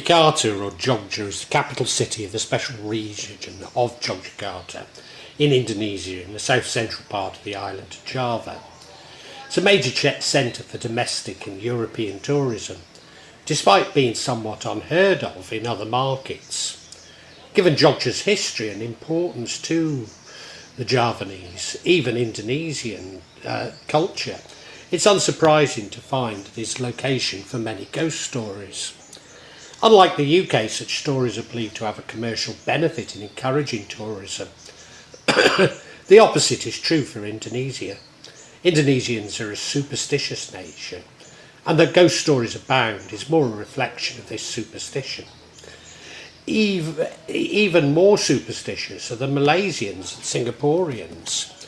Yogyakarta, or Jogja, is the capital city of the special region of Yogyakarta in Indonesia, in the south-central part of the island of Java. It's a major centre for domestic and European tourism, despite being somewhat unheard of in other markets. Given Jogja's history and importance to the Javanese, even Indonesian culture, it's unsurprising to find this location for many ghost stories. Unlike the UK, such stories are believed to have a commercial benefit in encouraging tourism. The opposite is true for Indonesia. Indonesians are a superstitious nation, and that ghost stories abound is more a reflection of this superstition. Even more superstitious are the Malaysians and Singaporeans,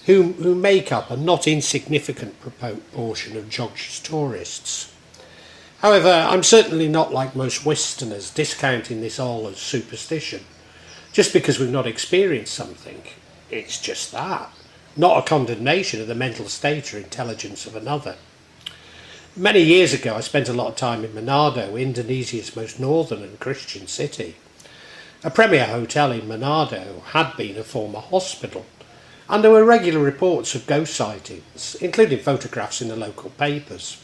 who make up a not insignificant proportion of Jogja's tourists. However, I'm certainly not like most Westerners discounting this all as superstition. Just because we've not experienced something, it's just that, not a condemnation of the mental state or intelligence of another. Many years ago, I spent a lot of time in Manado, Indonesia's most northern and Christian city. A premier hotel in Manado had been a former hospital, and there were regular reports of ghost sightings, including photographs in the local papers.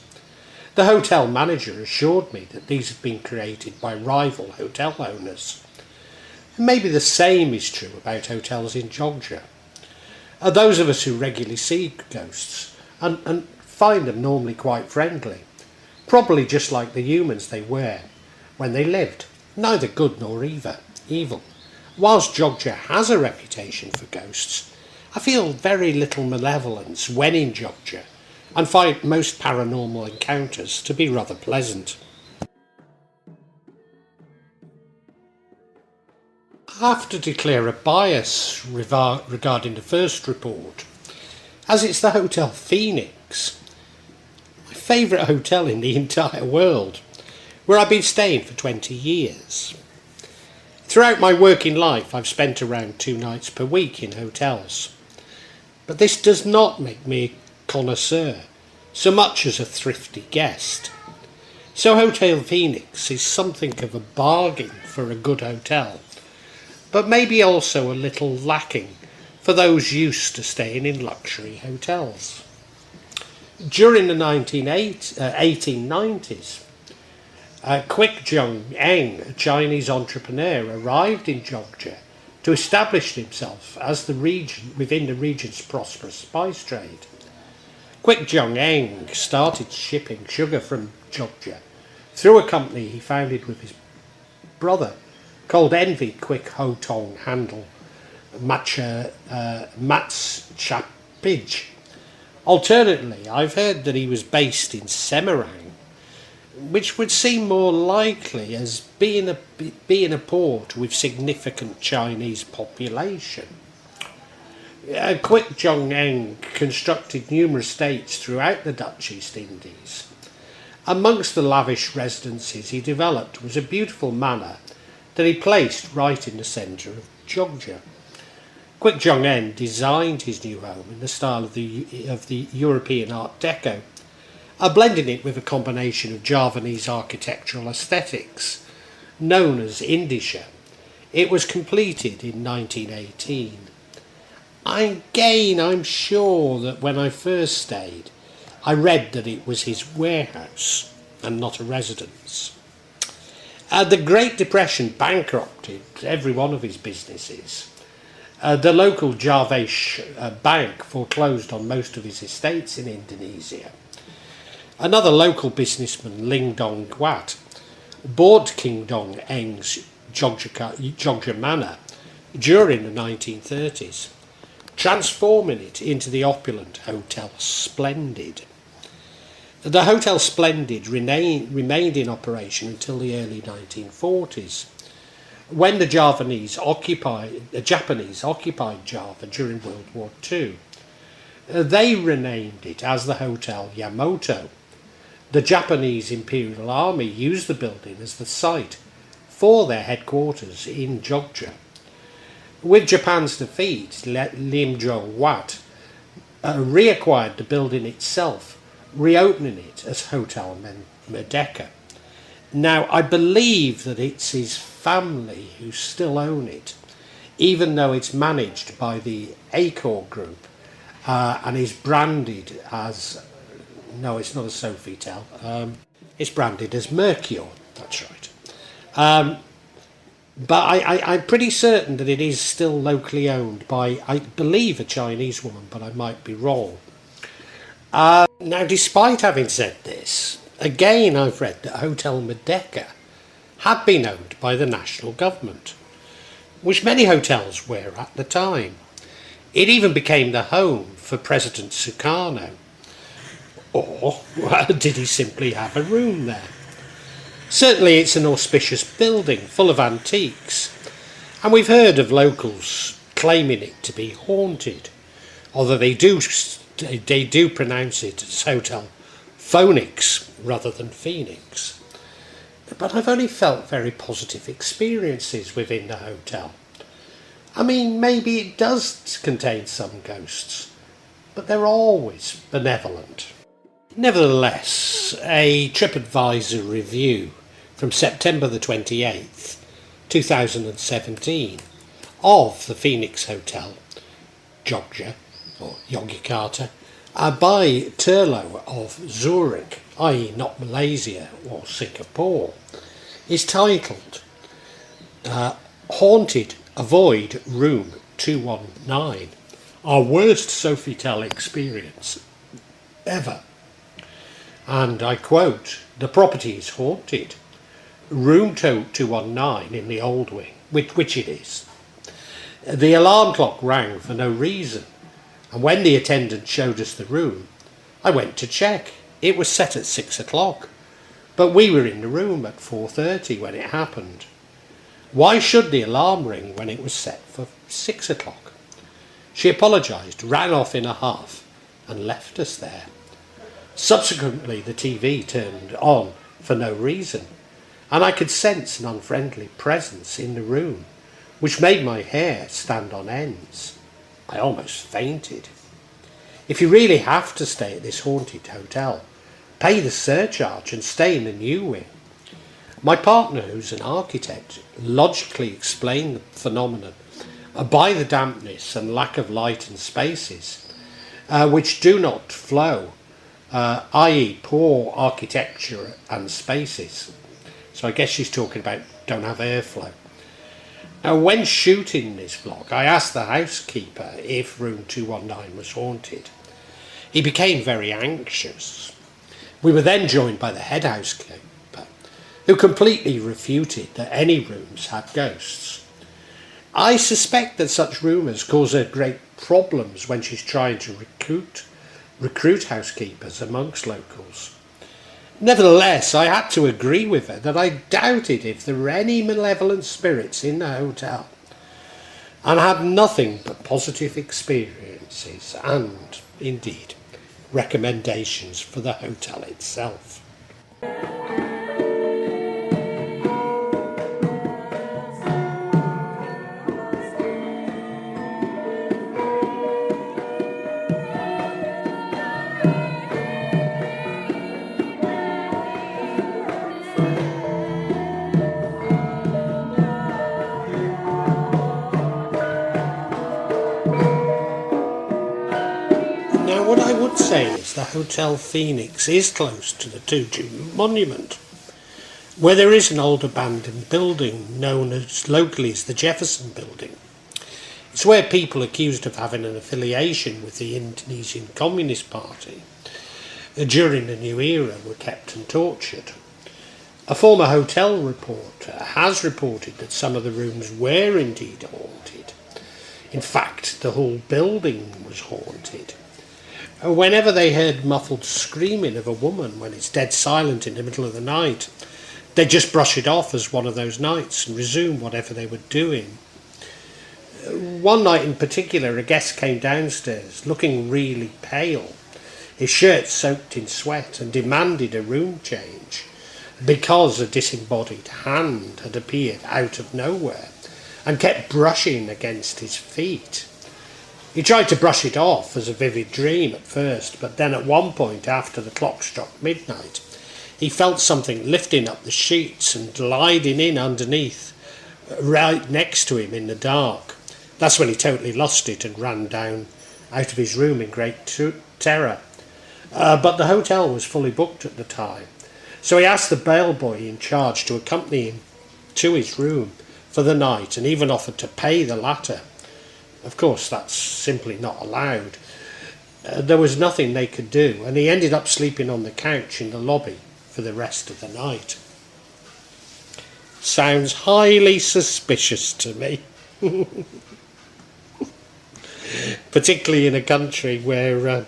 The hotel manager assured me that these had been created by rival hotel owners. And maybe the same is true about hotels in Jogja. Those of us who regularly see ghosts and find them normally quite friendly, probably just like the humans they were when they lived, neither good nor evil. Whilst Jogja has a reputation for ghosts, I feel very little malevolence when in Jogja, and find most paranormal encounters to be rather pleasant. I have to declare a bias regarding the first report, as it's the Hotel Phoenix, my favourite hotel in the entire world, where I've been staying for 20 years. Throughout my working life, I've spent around 2 nights per week in hotels, but this does not make me a connoisseur so much as a thrifty guest. So Hotel Phoenix is something of a bargain for a good hotel, but maybe also a little lacking for those used to staying in luxury hotels. During the 1890s, Kwik Jung Eng, a Chinese entrepreneur, arrived in Jogja to establish himself as within the region's prosperous spice trade. Kwik Jung Eng started shipping sugar from Jogja through a company he founded with his brother, called Envy Kwik Ho Tong Handle Mats Chapij. Alternately, I've heard that he was based in Semarang, which would seem more likely as being a port with significant Chinese population. Kwik Jung Eng constructed numerous estates throughout the Dutch East Indies. Amongst the lavish residences he developed was a beautiful manor that he placed right in the centre of Jogja. Kwik Jung Eng designed his new home in the style of the European Art Deco, blending it with a combination of Javanese architectural aesthetics, known as Indische. It was completed in 1918. I'm sure that when I first stayed, I read that it was his warehouse and not a residence. The Great Depression bankrupted every one of his businesses. The local Javase bank foreclosed on most of his estates in Indonesia. Another local businessman, Ling Dong Gwat, bought King Dong Eng's Jogja Manor during the 1930s, transforming it into the opulent Hotel Splendid. The Hotel Splendid remained in operation until the early 1940s, when the Japanese occupied Java during World War II. They renamed it as the Hotel Yamato. The Japanese Imperial Army used the building as the site for their headquarters in Jogja. With Japan's defeat, Lim Jong-wat reacquired the building itself, reopening it as Hotel Merdeka. Now, I believe that it's his family who still own it, even though it's managed by the Accor Group and is branded as... No, it's not a Sofitel. It's branded as Mercure, that's right. But I'm pretty certain that it is still locally owned by, I believe, a Chinese woman, but I might be wrong. Now, despite having said this, again I've read that Hotel Merdeka had been owned by the national government, which many hotels were at the time. It even became the home for President Sukarno. Or did he simply have a room there? Certainly it's an auspicious building full of antiques, and we've heard of locals claiming it to be haunted, although they do pronounce it as Hotel Phoenix rather than Phoenix. But I've only felt very positive experiences within the hotel. I mean, maybe it does contain some ghosts, but they're always benevolent. Nevertheless, a TripAdvisor review from September the 28th, 2017, of the Phoenix Hotel, Jogja, or Yogyakarta, by Turlo of Zurich, i.e. not Malaysia or Singapore, is titled Haunted, Avoid Room 219, Our Worst Sofitel Experience Ever. And I quote, "The property is haunted. Room 219 in the old wing," which it is. The alarm clock rang for no reason, and when the attendant showed us the room, I went to check. It was set at 6 o'clock, but we were in the room at 4:30 when it happened. Why should the alarm ring when it was set for 6 o'clock? She apologised, ran off in a huff, and left us there. Subsequently, the TV turned on for no reason, and I could sense an unfriendly presence in the room, which made my hair stand on ends. I almost fainted. If you really have to stay at this haunted hotel, pay the surcharge and stay in the new wing. My partner, who's an architect, logically explained the phenomenon by the dampness and lack of light and spaces, which do not flow, i.e. poor architecture and spaces. So I guess she's talking about don't have airflow. Now, when shooting this vlog, I asked the housekeeper if room 219 was haunted. He became very anxious. We were then joined by the head housekeeper, who completely refuted that any rooms had ghosts. I suspect that such rumours cause her great problems when she's trying to recruit housekeepers amongst locals. Nevertheless, I had to agree with her that I doubted if there were any malevolent spirits in the hotel, and had nothing but positive experiences and, indeed, recommendations for the hotel itself. What I would say is the Hotel Phoenix is close to the Tuhu monument, where there is an old abandoned building known as locally as the Jefferson Building. It's where people accused of having an affiliation with the Indonesian Communist Party during the new era were kept and tortured. A former hotel reporter has reported that some of the rooms were indeed haunted. In fact, the whole building was haunted. Whenever they heard muffled screaming of a woman when it's dead silent in the middle of the night, they just brush it off as one of those nights and resume whatever they were doing. One night in particular, a guest came downstairs looking really pale, his shirt soaked in sweat, and demanded a room change because a disembodied hand had appeared out of nowhere and kept brushing against his feet. He tried to brush it off as a vivid dream at first, but then at one point after the clock struck midnight, he felt something lifting up the sheets and gliding in underneath, right next to him in the dark. That's when he totally lost it and ran down out of his room in great terror. But the hotel was fully booked at the time, so he asked the bellboy in charge to accompany him to his room for the night and even offered to pay the latter. Of course, that's simply not allowed. There was nothing they could do, and he ended up sleeping on the couch in the lobby for the rest of the night. Sounds highly suspicious to me. Particularly in a country where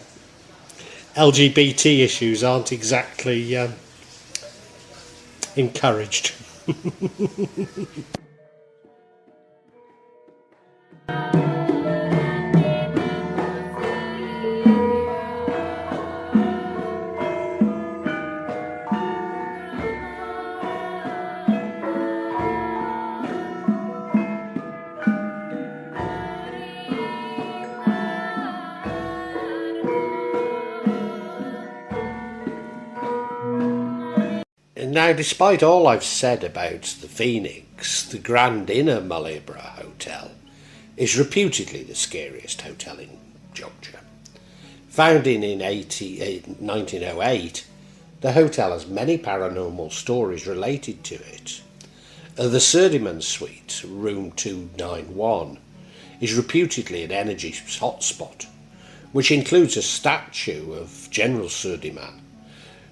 LGBT issues aren't exactly encouraged. Now, despite all I've said about the Phoenix, the Grand Inner Malioboro Hotel is reputedly the scariest hotel in Jogja. Founded in 1908, the hotel has many paranormal stories related to it. The Surdiman Suite, room 291, is reputedly an energy hotspot, which includes a statue of General Surdiman,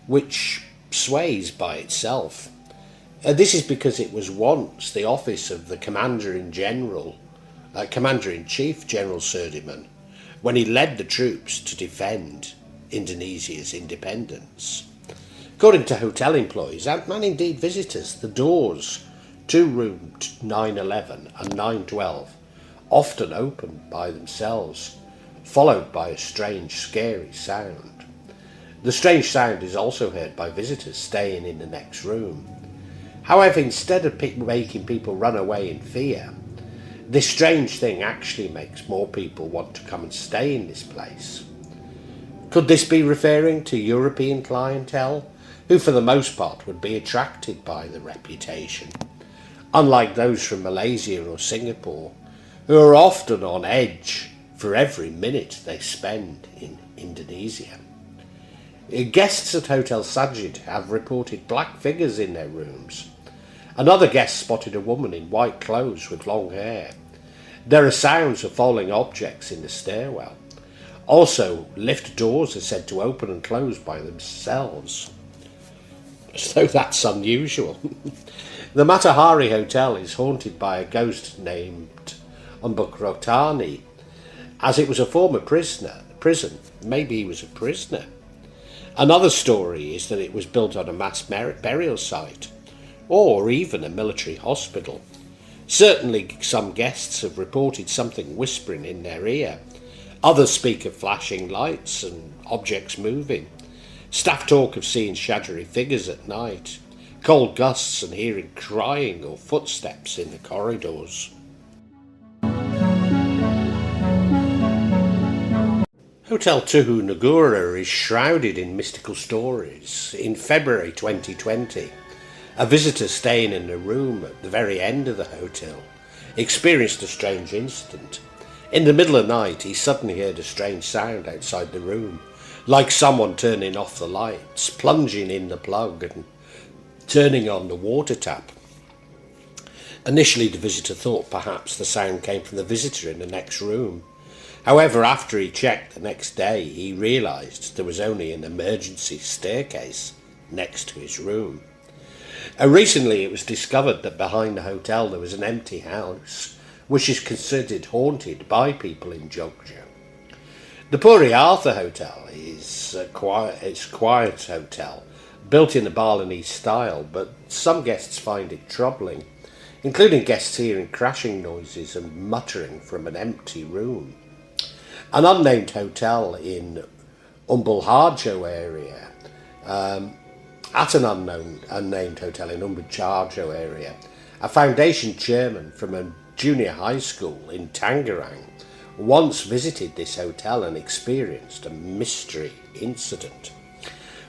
which sways by itself. This is because it was once the office of the Commander-in-Chief General Surdiman, when he led the troops to defend Indonesia's independence. According to hotel employees and indeed visitors, the doors to room 911 and 912 often open by themselves, followed by a strange, scary sound. The strange sound is also heard by visitors staying in the next room. However, instead of making people run away in fear, this strange thing actually makes more people want to come and stay in this place. Could this be referring to European clientele, who for the most part would be attracted by the reputation, unlike those from Malaysia or Singapore, who are often on edge for every minute they spend in Indonesia? Guests at Hotel Sajid have reported black figures in their rooms. Another guest spotted a woman in white clothes with long hair. There are sounds of falling objects in the stairwell. Also, lift doors are said to open and close by themselves. So that's unusual. The Matahari Hotel is haunted by a ghost named Ambarukmo, as it was a former prison. Maybe he was a prisoner. Another story is that it was built on a mass burial site, or even a military hospital. Certainly some guests have reported something whispering in their ear. Others speak of flashing lights and objects moving. Staff talk of seeing shadowy figures at night, cold gusts and hearing crying or footsteps in the corridors. Hotel Tuhu Nugraha is shrouded in mystical stories. In February 2020, a visitor staying in a room at the very end of the hotel experienced a strange incident. In the middle of the night, he suddenly heard a strange sound outside the room, like someone turning off the lights, plunging in the plug and turning on the water tap. Initially, the visitor thought perhaps the sound came from the visitor in the next room. However, after he checked the next day, he realised there was only an emergency staircase next to his room. Recently, it was discovered that behind the hotel there was an empty house, which is considered haunted by people in Jogja. The Puri Artha Hotel is a quiet hotel, built in the Balinese style, but some guests find it troubling, including guests hearing crashing noises and muttering from an empty room. An unnamed hotel in Umbalharjo area, at an unnamed hotel in Umbalharjo area, a foundation chairman from a junior high school in Tangerang once visited this hotel and experienced a mystery incident.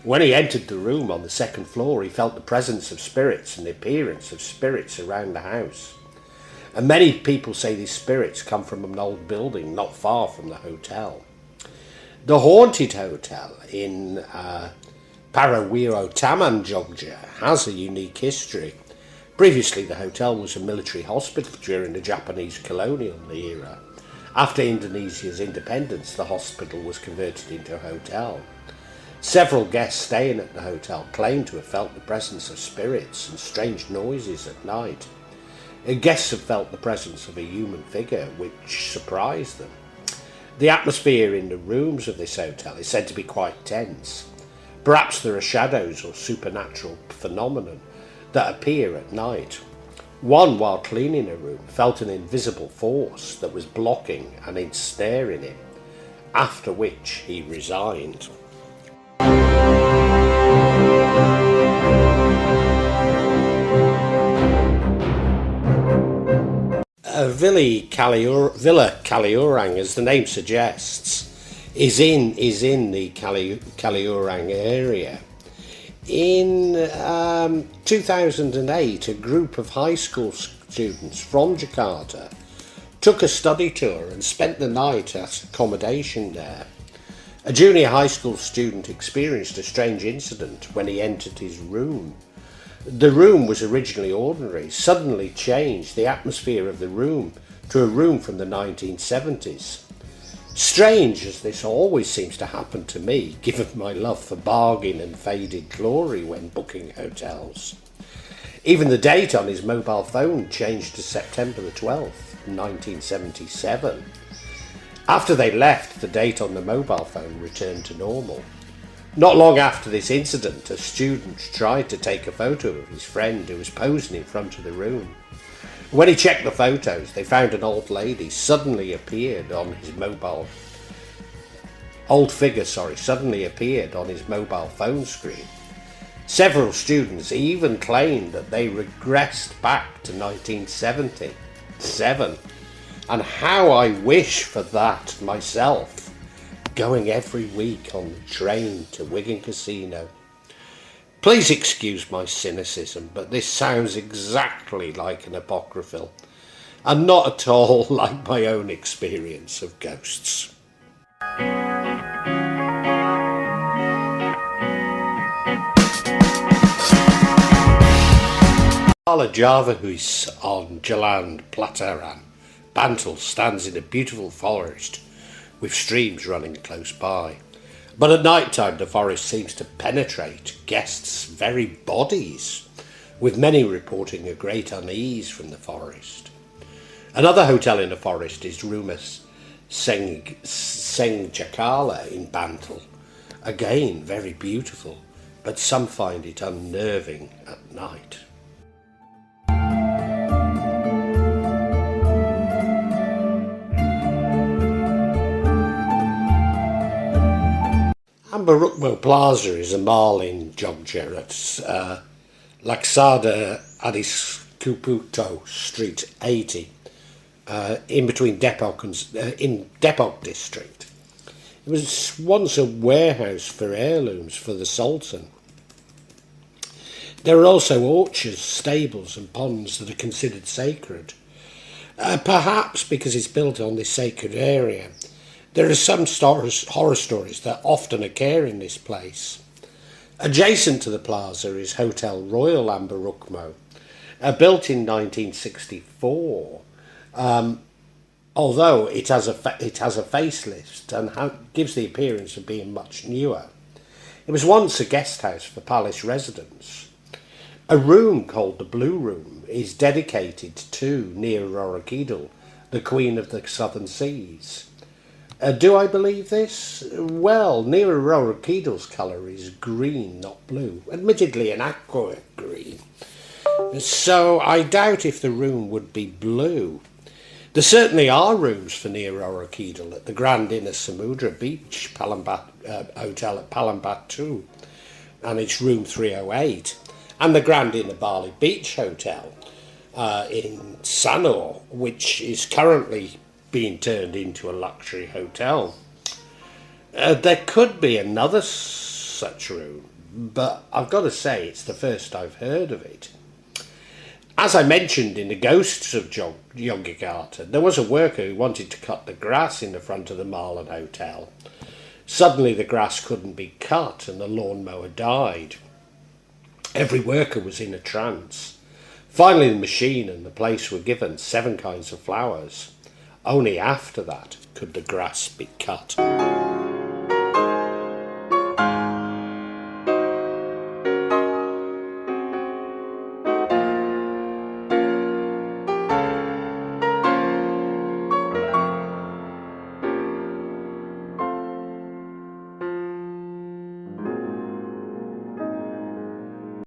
When he entered the room on the second floor, he felt the presence of spirits and the appearance of spirits around the house. And many people say these spirits come from an old building not far from the hotel. The Haunted Hotel in Prawirotaman, Jogja, has a unique history. Previously, the hotel was a military hospital during the Japanese colonial era. After Indonesia's independence, the hospital was converted into a hotel. Several guests staying at the hotel claimed to have felt the presence of spirits and strange noises at night. Guests have felt the presence of a human figure, which surprised them. The atmosphere in the rooms of this hotel is said to be quite tense. Perhaps there are shadows or supernatural phenomena that appear at night. One, while cleaning a room, felt an invisible force that was blocking and ensnaring him, after which he resigned. Villa Kaliurang, as the name suggests, is in the Kaliurang area. In 2008, a group of high school students from Jakarta took a study tour and spent the night at accommodation there. A junior high school student experienced a strange incident when he entered his room. The room was originally ordinary, suddenly changed the atmosphere of the room to a room from the 1970s. Strange as this always seems to happen to me, given my love for bargain and faded glory when booking hotels. Even the date on his mobile phone changed to September the 12th, 1977. After they left, the date on the mobile phone returned to normal. Not long after this incident, a student tried to take a photo of his friend who was posing in front of the room. When he checked the photos, they found an old lady suddenly appeared on his mobile phone screen. Several students even claimed that they regressed back to 1977. And how I wish for that myself, going every week on the train to Wigan Casino. Please excuse my cynicism, but this sounds exactly like an apocryphal, and not at all like my own experience of ghosts. Upala Java Huise on Jalan Plataran, Bantul, stands in a beautiful forest with streams running close by. But at night time the forest seems to penetrate guests' very bodies, with many reporting a great unease from the forest. Another hotel in the forest is Rumah Sengjakala in Bantul. Again, very beautiful, but some find it unnerving at night. Ambarukmo Plaza is a mall in Jogja at Laksada Adiskuputo Street 80, in between Depok and in Depok district. It was once a warehouse for heirlooms for the Sultan. There are also orchards, stables and ponds that are considered sacred, perhaps because it's built on this sacred area. There are some horror stories that often occur in this place. Adjacent to the plaza is Hotel Royal Ambarukmo, built in 1964, although it has a facelift and gives the appearance of being much newer. It was once a guest house for palace residents. A room called the Blue Room is dedicated to Nugraha, the Queen of the Southern Seas. Do I believe this? Well, Nugraha's colour is green, not blue, admittedly an aqua green. So I doubt if the room would be blue. There certainly are rooms for Nugraha at the Grand Inner Samudra Beach Hotel at Palembang, and it's room 308, and the Grand Inner Bali Beach Hotel in Sanur, which is currently being turned into a luxury hotel. There could be another such room, but I've got to say it's the first I've heard of it. As I mentioned in the Ghosts of Yogyakarta, there was a worker who wanted to cut the grass in the front of the Matahari Hotel. Suddenly the grass couldn't be cut and the lawnmower died. Every worker was in a trance. Finally the machine and the place were given 7 kinds of flowers. Only after that could the grass be cut.